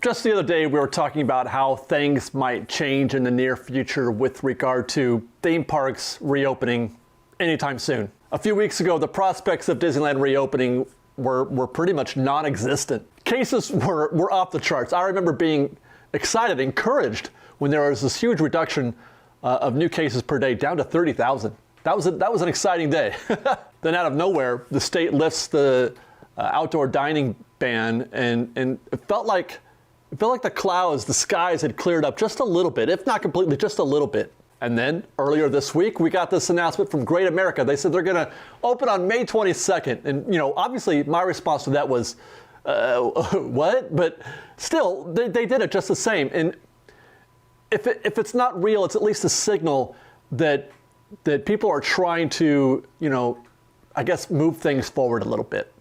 Just the other day, we were talking about how things might change in the near future with regard to theme parks reopening anytime soon. A few weeks ago, the prospects of Disneyland reopening were pretty much non-existent. Cases were off the charts. I remember being excited, encouraged, when there was this huge reduction of new cases per day down to 30,000. That was an exciting day. Then out of nowhere, the state lifts the outdoor dining ban, and it felt like the clouds, the skies had cleared up just a little bit, if not completely, just a little bit. And then earlier this week, we got this announcement from Great America. They said they're going to open on May 22nd. And, obviously my response to that was, what? But still, they did it just the same. And if it's not real, it's at least a signal that people are trying to, I guess, move things forward a little bit.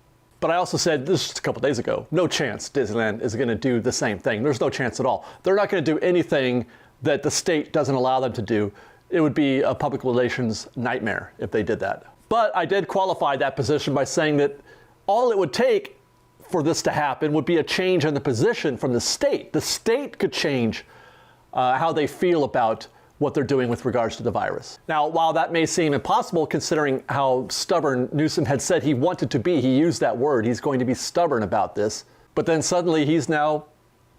But I also said this just a couple days ago, no chance Disneyland is going to do the same thing. There's no chance at all. They're not going to do anything that the state doesn't allow them to do. It would be a public relations nightmare if they did that. But I did qualify that position by saying that all it would take for this to happen would be a change in the position from the state. The state could change how they feel about what they're doing with regards to the virus. Now, while that may seem impossible considering how stubborn Newsom had said he wanted to be, he used that word, he's going to be stubborn about this, but then suddenly he's now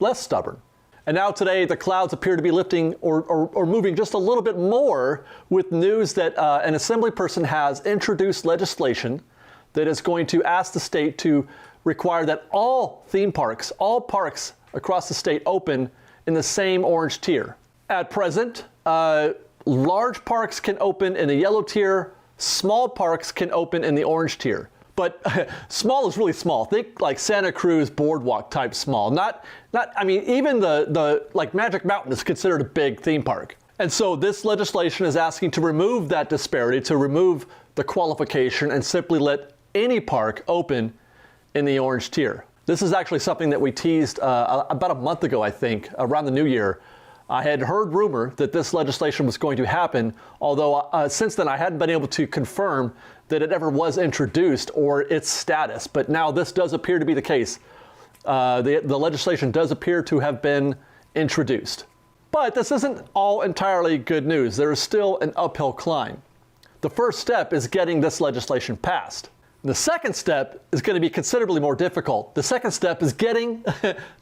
less stubborn. And now today the clouds appear to be lifting or moving just a little bit more with news that an assembly person has introduced legislation that is going to ask the state to require that all theme parks, all parks across the state open in the same orange tier. At present, large parks can open in the yellow tier, small parks can open in the orange tier. But small is really small. Think like Santa Cruz Boardwalk type small. I mean, even like Magic Mountain is considered a big theme park. And so this legislation is asking to remove that disparity, to remove the qualification and simply let any park open in the orange tier. This is actually something that we teased about a month ago, I think, around the new year. I had heard rumor that this legislation was going to happen, although since then I hadn't been able to confirm that it ever was introduced or its status. But now this does appear to be the case. The legislation does appear to have been introduced. But this isn't all entirely good news. There is still an uphill climb. The first step is getting this legislation passed. The second step is going to be considerably more difficult. The second step is getting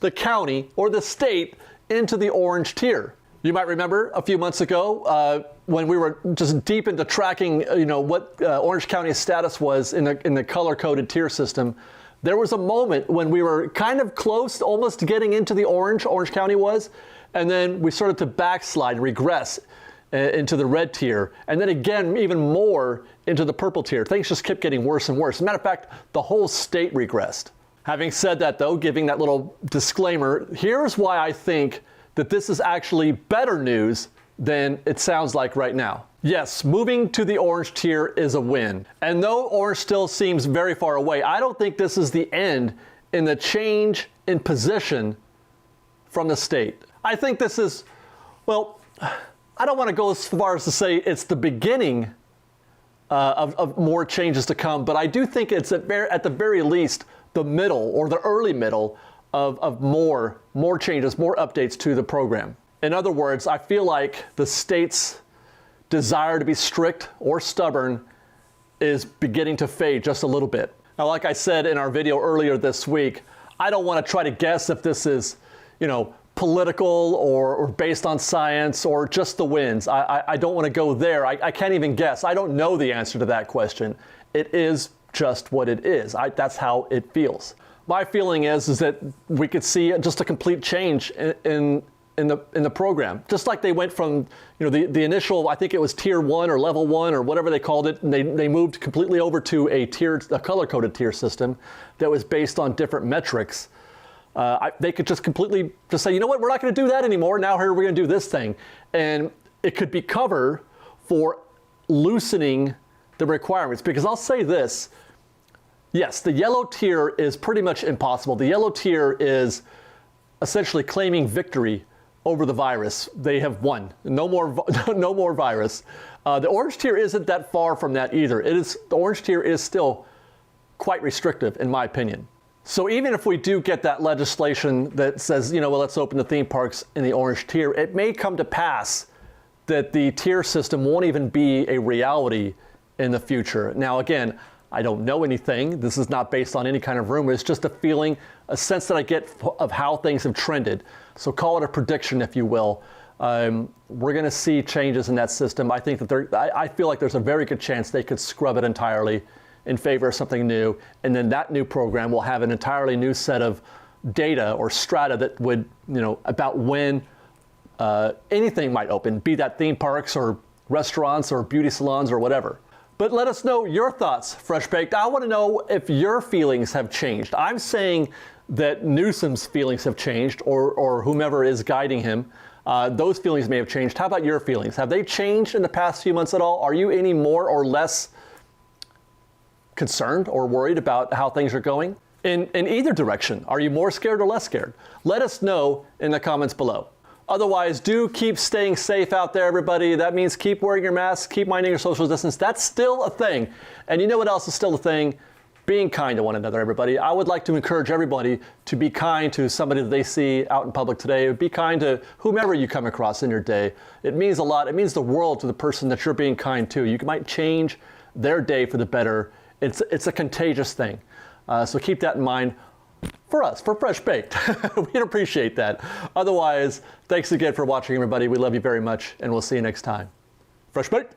the county or the state into the orange tier. You might remember a few months ago when we were just deep into tracking, what Orange County's status was in the color-coded tier system. There was a moment when we were kind of close, almost to getting into the Orange County was, and then we started to backslide, regress into the red tier, and then again, even more into the purple tier. Things just kept getting worse and worse. As a matter of fact, the whole state regressed. Having said that, though, giving that little disclaimer, here's why I think that this is actually better news than it sounds like right now. Yes, moving to the orange tier is a win. And though orange still seems very far away, I don't think this is the end in the change in position from the state. I think this is, well, I don't want to go as far as to say it's the beginning of more changes to come, but I do think it's at the very least the middle or the early middle of more changes, more updates to the program. In other words, I feel like the state's desire to be strict or stubborn is beginning to fade just a little bit. Now, like I said in our video earlier this week, I don't want to try to guess if this is, political or based on science or just the winds. I don't want to go there. I can't even guess. I don't know the answer to that question. It is just what it is. That's how it feels. My feeling is that we could see just a complete change in the program. Just like they went from the initial, I think it was tier 1 or level 1 or whatever they called it, and they moved completely over to a color-coded tier system that was based on different metrics. They could just completely say, you know what, we're not going to do that anymore. Now here we're going to do this thing. And it could be cover for loosening the requirements. Because I'll say this, yes, the yellow tier is pretty much impossible. The yellow tier is essentially claiming victory over the virus. They have won. No more virus. The orange tier isn't that far from that either. The orange tier is still quite restrictive, in my opinion. So even if we do get that legislation that says, well, let's open the theme parks in the orange tier, it may come to pass that the tier system won't even be a reality in the future. Now, again, I don't know anything. This is not based on any kind of rumor. It's just a feeling, a sense that I get of how things have trended. So call it a prediction, if you will. We're going to see changes in that system. I think that I feel like there's a very good chance they could scrub it entirely in favor of something new, and then that new program will have an entirely new set of data or strata that would, about when anything might open, be that theme parks or restaurants or beauty salons or whatever. But let us know your thoughts, FreshBaked. I want to know if your feelings have changed. I'm saying that Newsom's feelings have changed, or whomever is guiding him. Those feelings may have changed. How about your feelings? Have they changed in the past few months at all? Are you any more or less concerned or worried about how things are going? In either direction, are you more scared or less scared? Let us know in the comments below. Otherwise, do keep staying safe out there, everybody. That means keep wearing your mask, keep minding your social distance. That's still a thing. And you know what else is still a thing? Being kind to one another, everybody. I would like to encourage everybody to be kind to somebody that they see out in public today. Be kind to whomever you come across in your day. It means a lot. It means the world to the person that you're being kind to. You might change their day for the better. It's a contagious thing. So keep that in mind. For us, for FreshBaked. We'd appreciate that. Otherwise, thanks again for watching, everybody. We love you very much, and we'll see you next time. FreshBaked.